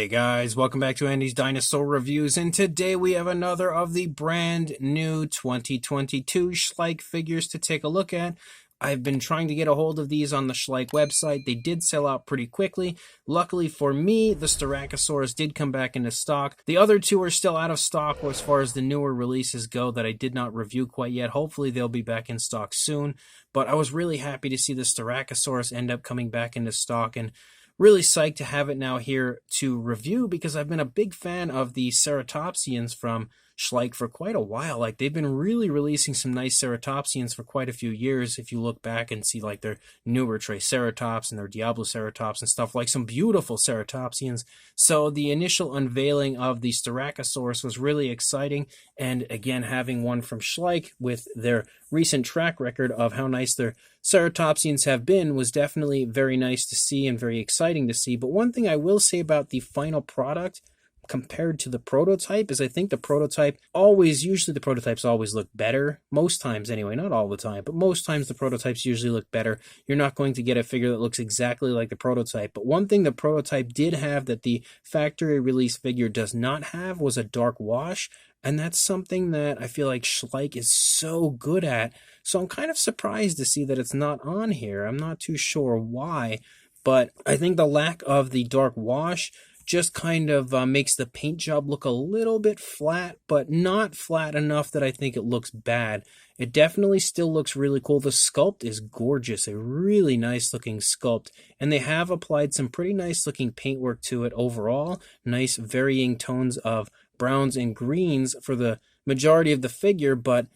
Hey guys, welcome back to Andy's Dinosaur Reviews, and today we have another of the brand new 2022 Schleich figures to take a look at. I've been trying to get a hold of these on the Schleich website. They did sell out pretty quickly. Luckily for me, the Styracosaurus did come back into stock. The other two are still out of stock as far as the newer releases go that I did not review quite yet. Hopefully they'll be back in stock soon, but I was really happy to see the Styracosaurus end up coming back into stock, and really psyched to have it now here to review because I've been a big fan of the ceratopsians from Schleich for quite a while. Like, they've been really releasing some nice ceratopsians for quite a few years. If you look back and see like their newer Triceratops and their Diabloceratops and stuff, like some beautiful ceratopsians. So the initial unveiling of the Styracosaurus was really exciting. And again, having one from Schleich with their recent track record of how nice their ceratopsians have been was definitely very nice to see and very exciting to see. But one thing I will say about the final product compared to the prototype is I think the prototypes always look better. Most times anyway, not all the time, but most times the prototypes usually look better. You're not going to get a figure that looks exactly like the prototype. But one thing the prototype did have that the factory release figure does not have was a dark wash. And that's something that I feel like Schleich is so good at. So I'm kind of surprised to see that it's not on here. I'm not too sure why, but I think the lack of the dark wash just kind of makes the paint job look a little bit flat, but not flat enough that I think it looks bad. It definitely still looks really cool. The sculpt is gorgeous, a really nice looking sculpt, and they have applied some pretty nice looking paintwork to it overall. Nice varying tones of browns and greens for the majority of the figure, but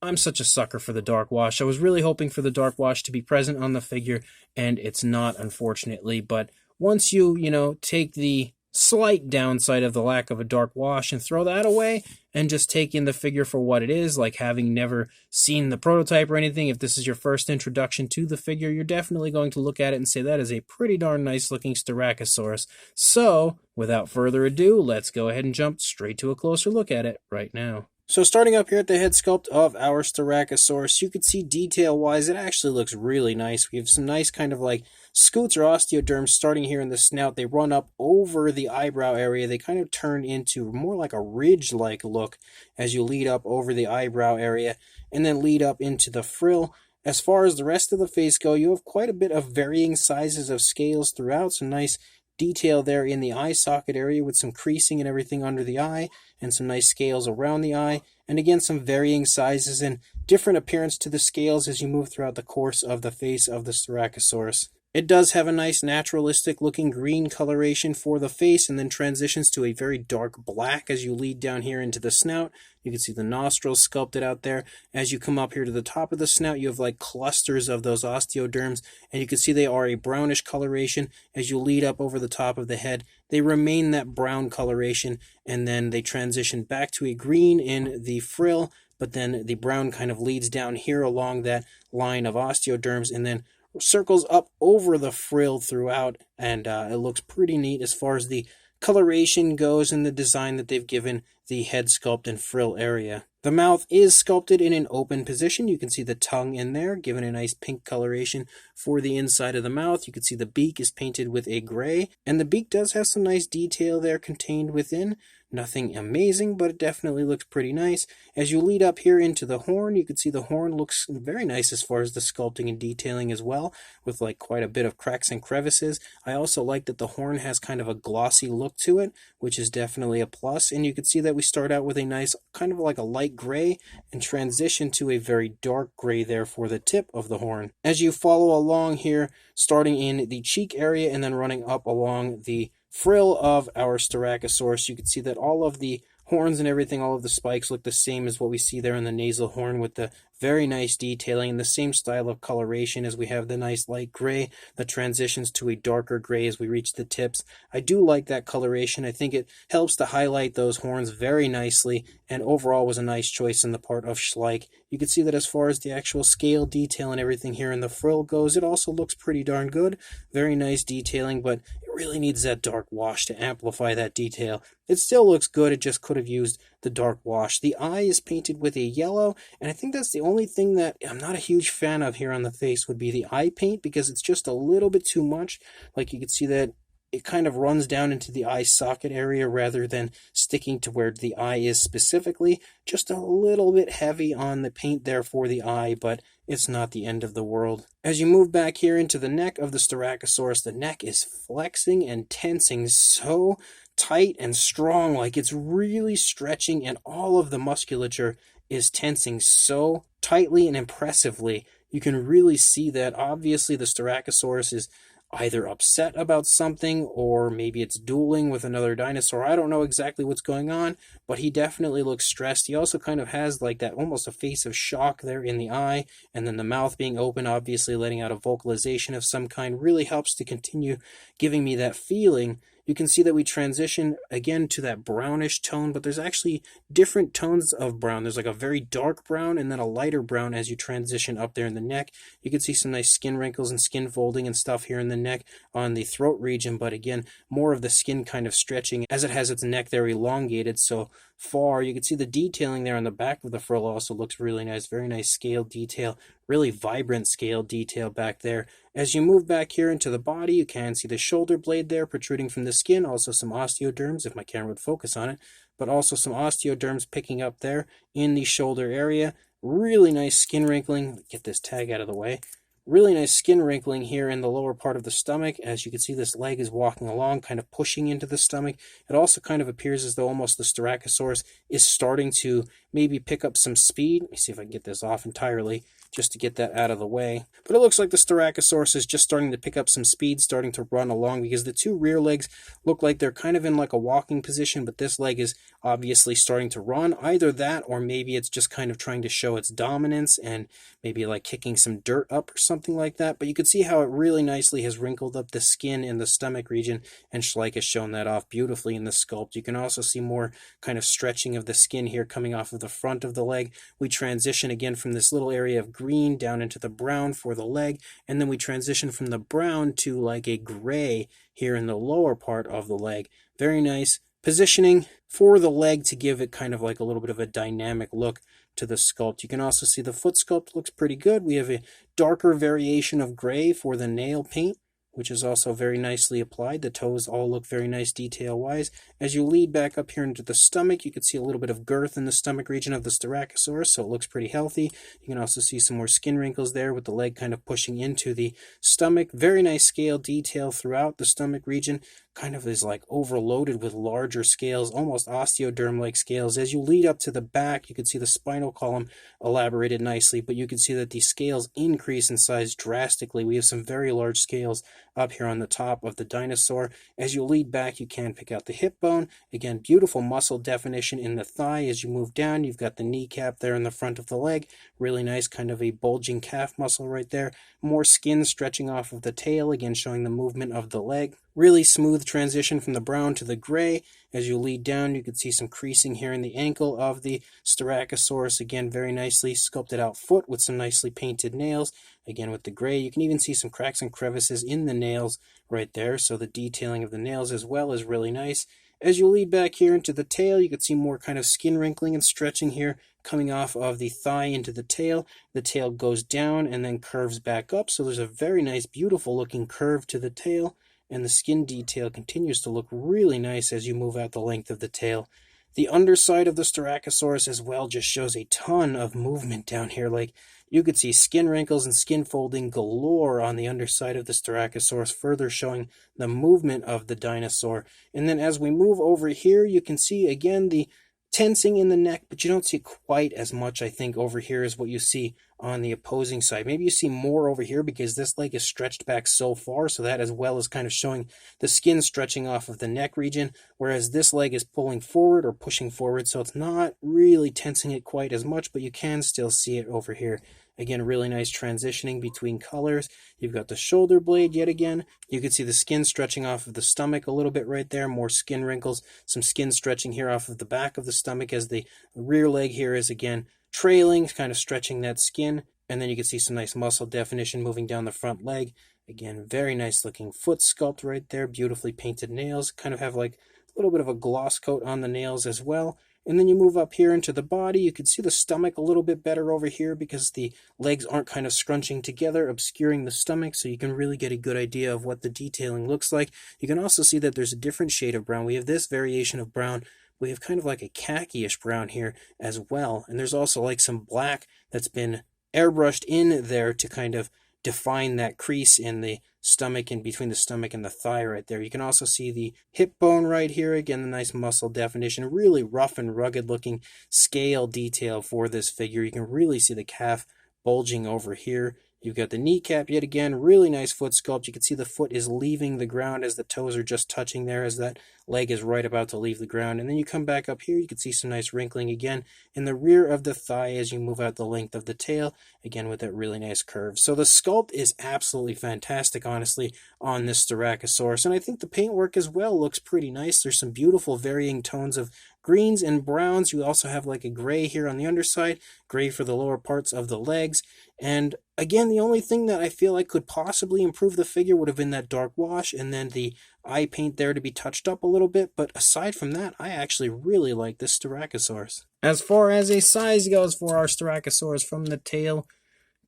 I'm such a sucker for the dark wash. I was really hoping for the dark wash to be present on the figure, and it's not, unfortunately. But once you take the slight downside of the lack of a dark wash and throw that away and just take in the figure for what it is, like having never seen the prototype or anything, if this is your first introduction to the figure, you're definitely going to look at it and say that is a pretty darn nice looking Styracosaurus. So, without further ado, let's go ahead and jump straight to a closer look at it right now. So starting up here at the head sculpt of our Styracosaurus, you can see detail-wise, it actually looks really nice. We have some nice kind of like scutes or osteoderms starting here in the snout. They run up over the eyebrow area. They kind of turn into more like a ridge-like look as you lead up over the eyebrow area and then lead up into the frill. As far as the rest of the face go, you have quite a bit of varying sizes of scales throughout. Some nice detail there in the eye socket area with some creasing and everything under the eye and some nice scales around the eye, and again some varying sizes and different appearance to the scales as you move throughout the course of the face of the Styracosaurus. It does have a nice naturalistic looking green coloration for the face and then transitions to a very dark black as you lead down here into the snout. You can see the nostrils sculpted out there. As you come up here to the top of the snout, you have like clusters of those osteoderms, and you can see they are a brownish coloration. As you lead up over the top of the head, they remain that brown coloration, and then they transition back to a green in the frill, but then the brown kind of leads down here along that line of osteoderms, and then circles up over the frill throughout, and it looks pretty neat as far as the coloration goes and the design that they've given the head sculpt and frill area. The mouth is sculpted in an open position. You can see the tongue in there, given a nice pink coloration for the inside of the mouth. You can see the beak is painted with a gray, and the beak does have some nice detail there contained within. Nothing amazing, but it definitely looks pretty nice. As you lead up here into the horn, you can see the horn looks very nice as far as the sculpting and detailing as well, with like quite a bit of cracks and crevices. I also like that the horn has kind of a glossy look to it, which is definitely a plus. And you can see that we start out with a nice kind of like a light gray and transition to a very dark gray there for the tip of the horn. As you follow along here, starting in the cheek area and then running up along the frill of our Styracosaurus, you can see that all of the horns and everything, all of the spikes look the same as what we see there in the nasal horn, with the very nice detailing and the same style of coloration as we have the nice light gray that transitions to a darker gray as we reach the tips. I do like that coloration. I think it helps to highlight those horns very nicely, and overall was a nice choice on the part of Schleich. You can see that as far as the actual scale detail and everything here in the frill goes, it also looks pretty darn good. Very nice detailing, but it really needs that dark wash to amplify that detail. It still looks good, it just could have used the dark wash. The eye is painted with a yellow, and I think that's the only thing that I'm not a huge fan of here on the face would be the eye paint, because it's just a little bit too much. Like you can see that it kind of runs down into the eye socket area rather than sticking to where the eye is specifically. Just a little bit heavy on the paint there for the eye, but it's not the end of the world. As you move back here into the neck of the Styracosaurus, the neck is flexing and tensing so tight and strong, like it's really stretching, and all of the musculature is tensing so tightly and impressively. You can really see that. Obviously, the Styracosaurus is either upset about something, or maybe it's dueling with another dinosaur. I don't know exactly what's going on, but he definitely looks stressed. He also kind of has like that, almost a face of shock there in the eye, and then the mouth being open, obviously letting out a vocalization of some kind, really helps to continue giving me that feeling. You can see that we transition again to that brownish tone, but there's actually different tones of brown. There's like a very dark brown and then a lighter brown as you transition up there in the neck. You can see some nice skin wrinkles and skin folding and stuff here in the neck on the throat region, but again, more of the skin kind of stretching as it has its neck there elongated so far. You can see the detailing there on the back of the frill also looks really nice. Very nice scale detail, really vibrant scale detail back there. As you move back here into the body, you can see the shoulder blade there protruding from the skin, also some osteoderms if my camera would focus on it, but also some osteoderms picking up there in the shoulder area. Really nice skin wrinkling. Get this tag out of the way. Really nice skin wrinkling here in the lower part of the stomach. As you can see, this leg is walking along, kind of pushing into the stomach. It also kind of appears as though almost the Styracosaurus is starting to maybe pick up some speed. Let me see if I can get this off entirely, just to get that out of the way. But it looks like the Styracosaurus is just starting to pick up some speed, starting to run along, because the two rear legs look like they're kind of in like a walking position, but this leg is obviously starting to run. Either that, or maybe it's just kind of trying to show its dominance and maybe like kicking some dirt up or something like that. But you can see how it really nicely has wrinkled up the skin in the stomach region, and Schleich has shown that off beautifully in the sculpt. You can also see more kind of stretching of the skin here coming off of the front of the leg. We transition again from this little area of green down into the brown for the leg, and then we transition from the brown to like a gray here in the lower part of the leg. Very nice positioning for the leg to give it kind of like a little bit of a dynamic look to the sculpt. You can also see the foot sculpt looks pretty good. We have a darker variation of gray for the nail paint, which is also very nicely applied. The toes all look very nice detail-wise. As you lead back up here into the stomach, you can see a little bit of girth in the stomach region of the Styracosaurus, so it looks pretty healthy. You can also see some more skin wrinkles there with the leg kind of pushing into the stomach. Very nice scale detail throughout the stomach region. Kind of is like overloaded with larger scales, almost osteoderm-like scales. As you lead up to the back, you can see the spinal column elaborated nicely, but you can see that the scales increase in size drastically. We have some very large scales up here on the top of the dinosaur. As you lead back, you can pick out the hip bone. Again, beautiful muscle definition in the thigh. As you move down, you've got the kneecap there in the front of the leg. Really nice, kind of a bulging calf muscle right there. More skin stretching off of the tail, again showing the movement of the leg. Really smooth transition from the brown to the gray. As you lead down, you can see some creasing here in the ankle of the Styracosaurus. Again, very nicely sculpted out foot with some nicely painted nails. Again, with the gray, you can even see some cracks and crevices in the nails right there. So the detailing of the nails as well is really nice. As you lead back here into the tail, you can see more kind of skin wrinkling and stretching here coming off of the thigh into the tail. The tail goes down and then curves back up. So there's a very nice, beautiful looking curve to the tail. And the skin detail continues to look really nice as you move out the length of the tail. The underside of the Styracosaurus as well just shows a ton of movement down here. Like, you could see skin wrinkles and skin folding galore on the underside of the Styracosaurus, further showing the movement of the dinosaur. And then as we move over here, you can see again the tensing in the neck, but you don't see quite as much, I think, over here as what you see on the opposing side. Maybe you see more over here because this leg is stretched back so far, so that as well is kind of showing the skin stretching off of the neck region, whereas this leg is pulling forward or pushing forward, so it's not really tensing it quite as much, but you can still see it over here. Again, really nice transitioning between colors. You've got the shoulder blade yet again. You can see the skin stretching off of the stomach a little bit right there. More skin wrinkles, some skin stretching here off of the back of the stomach as the rear leg here is again trailing, kind of stretching that skin. And then you can see some nice muscle definition moving down the front leg. Again, very nice looking foot sculpt right there. Beautifully painted nails. Kind of have like a little bit of a gloss coat on the nails as well. And then you move up here into the body. You can see the stomach a little bit better over here because the legs aren't kind of scrunching together, obscuring the stomach, so you can really get a good idea of what the detailing looks like. You can also see that there's a different shade of brown. We have this variation of brown. We have kind of like a khaki-ish brown here as well. And there's also like some black that's been airbrushed in there to kind of define that crease in the stomach and between the stomach and the thigh right there. You can also see the hip bone right here. Again, the nice muscle definition. Really rough and rugged looking scale detail for this figure. You can really see the calf bulging over here. You've got the kneecap yet again, really nice foot sculpt. You can see the foot is leaving the ground as the toes are just touching there as that leg is right about to leave the ground. And then you come back up here, you can see some nice wrinkling again in the rear of the thigh as you move out the length of the tail, again with that really nice curve. So the sculpt is absolutely fantastic, honestly, on this Styracosaurus. And I think the paintwork as well looks pretty nice. There's some beautiful varying tones of greens and browns. You also have like a gray here on the underside, gray for the lower parts of the legs. And again, the only thing that I feel like could possibly improve the figure would have been that dark wash and then the eye paint there to be touched up a little bit. But aside from that, I actually really like this Styracosaurus. As far as a size goes for our Styracosaurus, from the tail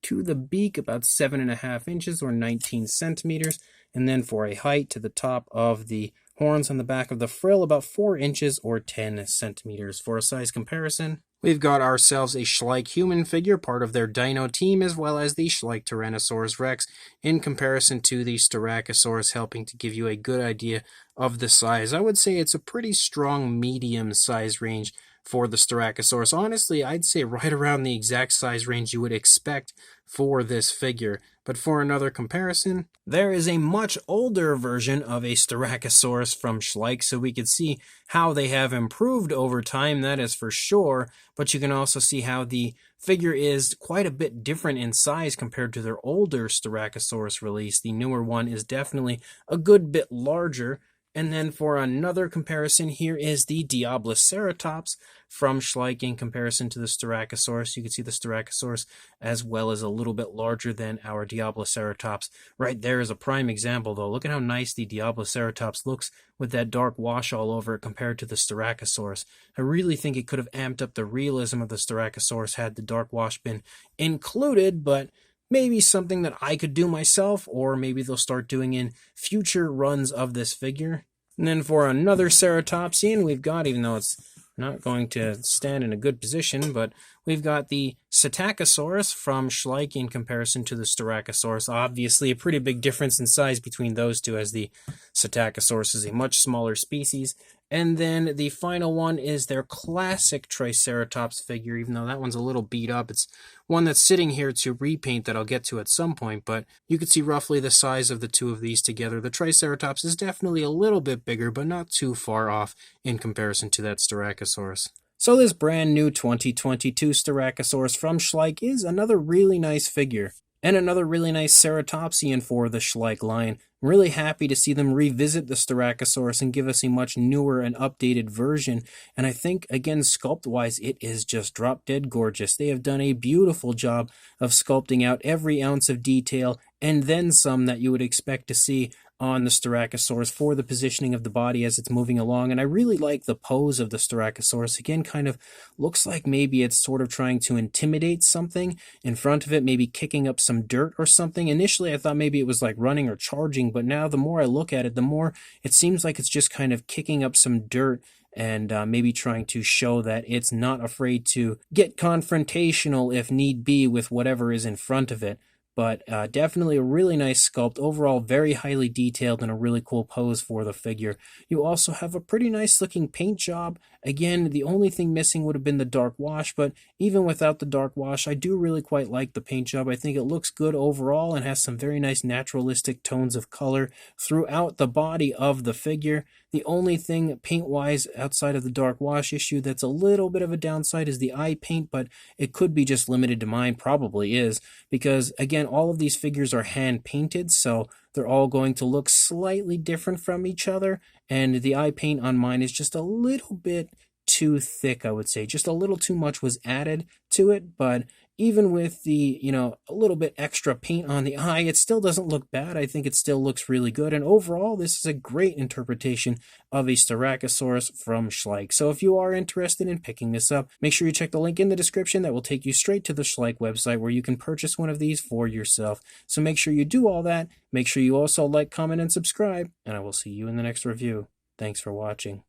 to the beak, about 7.5 inches or 19 centimeters. And then for a height to the top of the horns on the back of the frill, about 4 inches or 10 centimeters. For a size comparison, we've got ourselves a Schleich human figure, part of their dino team, as well as the Schleich Tyrannosaurus Rex, in comparison to the Styracosaurus, helping to give you a good idea of the size. I would say it's a pretty strong medium size range for the Styracosaurus. Honestly, I'd say right around the exact size range you would expect for this figure. But for another comparison, there is a much older version of a Styracosaurus from Schleich, so we could see how they have improved over time, that is for sure. But you can also see how the figure is quite a bit different in size compared to their older Styracosaurus release. The newer one is definitely a good bit larger. And then for another comparison, here is the Diabloceratops from Schleich in comparison to the Styracosaurus. You can see the Styracosaurus as well as a little bit larger than our Diabloceratops. Right there is a prime example, though. Look at how nice the Diabloceratops looks with that dark wash all over it compared to the Styracosaurus. I really think it could have amped up the realism of the Styracosaurus had the dark wash been included, but maybe something that I could do myself, or maybe they'll start doing in future runs of this figure. And then for another Ceratopsian, we've got, even though it's not going to stand in a good position, but we've got the Psittacosaurus from Schleich in comparison to the Styracosaurus. Obviously, a pretty big difference in size between those two, as the Psittacosaurus is a much smaller species. And then the final one is their classic Triceratops figure, even though that one's a little beat up. It's one that's sitting here to repaint that I'll get to at some point, but you can see roughly the size of the two of these together. The Triceratops is definitely a little bit bigger, but not too far off in comparison to that Styracosaurus. So this brand new 2022 Styracosaurus from Schleich is another really nice figure, and another really nice Ceratopsian for the Schleich line. I'm really happy to see them revisit the Styracosaurus and give us a much newer and updated version. And I think, again, sculpt-wise, it is just drop-dead gorgeous. They have done a beautiful job of sculpting out every ounce of detail and then some that you would expect to see on the Styracosaurus for the positioning of the body as it's moving along. And I really like the pose of the Styracosaurus. Again, kind of looks like maybe it's sort of trying to intimidate something in front of it, maybe kicking up some dirt or something. Initially, I thought maybe it was like running or charging, but now the more I look at it, the more it seems like it's just kind of kicking up some dirt and maybe trying to show that it's not afraid to get confrontational if need be with whatever is in front of it. But definitely a really nice sculpt. Overall, very highly detailed and a really cool pose for the figure. You also have a pretty nice looking paint job. Again, the only thing missing would have been the dark wash, but even without the dark wash, I do really quite like the paint job. I think it looks good overall and has some very nice naturalistic tones of color throughout the body of the figure. The only thing paint-wise outside of the dark wash issue that's a little bit of a downside is the eye paint, but it could be just limited to mine, probably is, because again, all of these figures are hand-painted, so they're all going to look slightly different from each other, and the eye paint on mine is just a little bit too thick, I would say. Just a little too much was added to it, but even with the, a little bit extra paint on the eye, it still doesn't look bad. I think it still looks really good. And overall, this is a great interpretation of a Styracosaurus from Schleich. So if you are interested in picking this up, make sure you check the link in the description that will take you straight to the Schleich website where you can purchase one of these for yourself. So make sure you do all that. Make sure you also like, comment, and subscribe, and I will see you in the next review. Thanks for watching.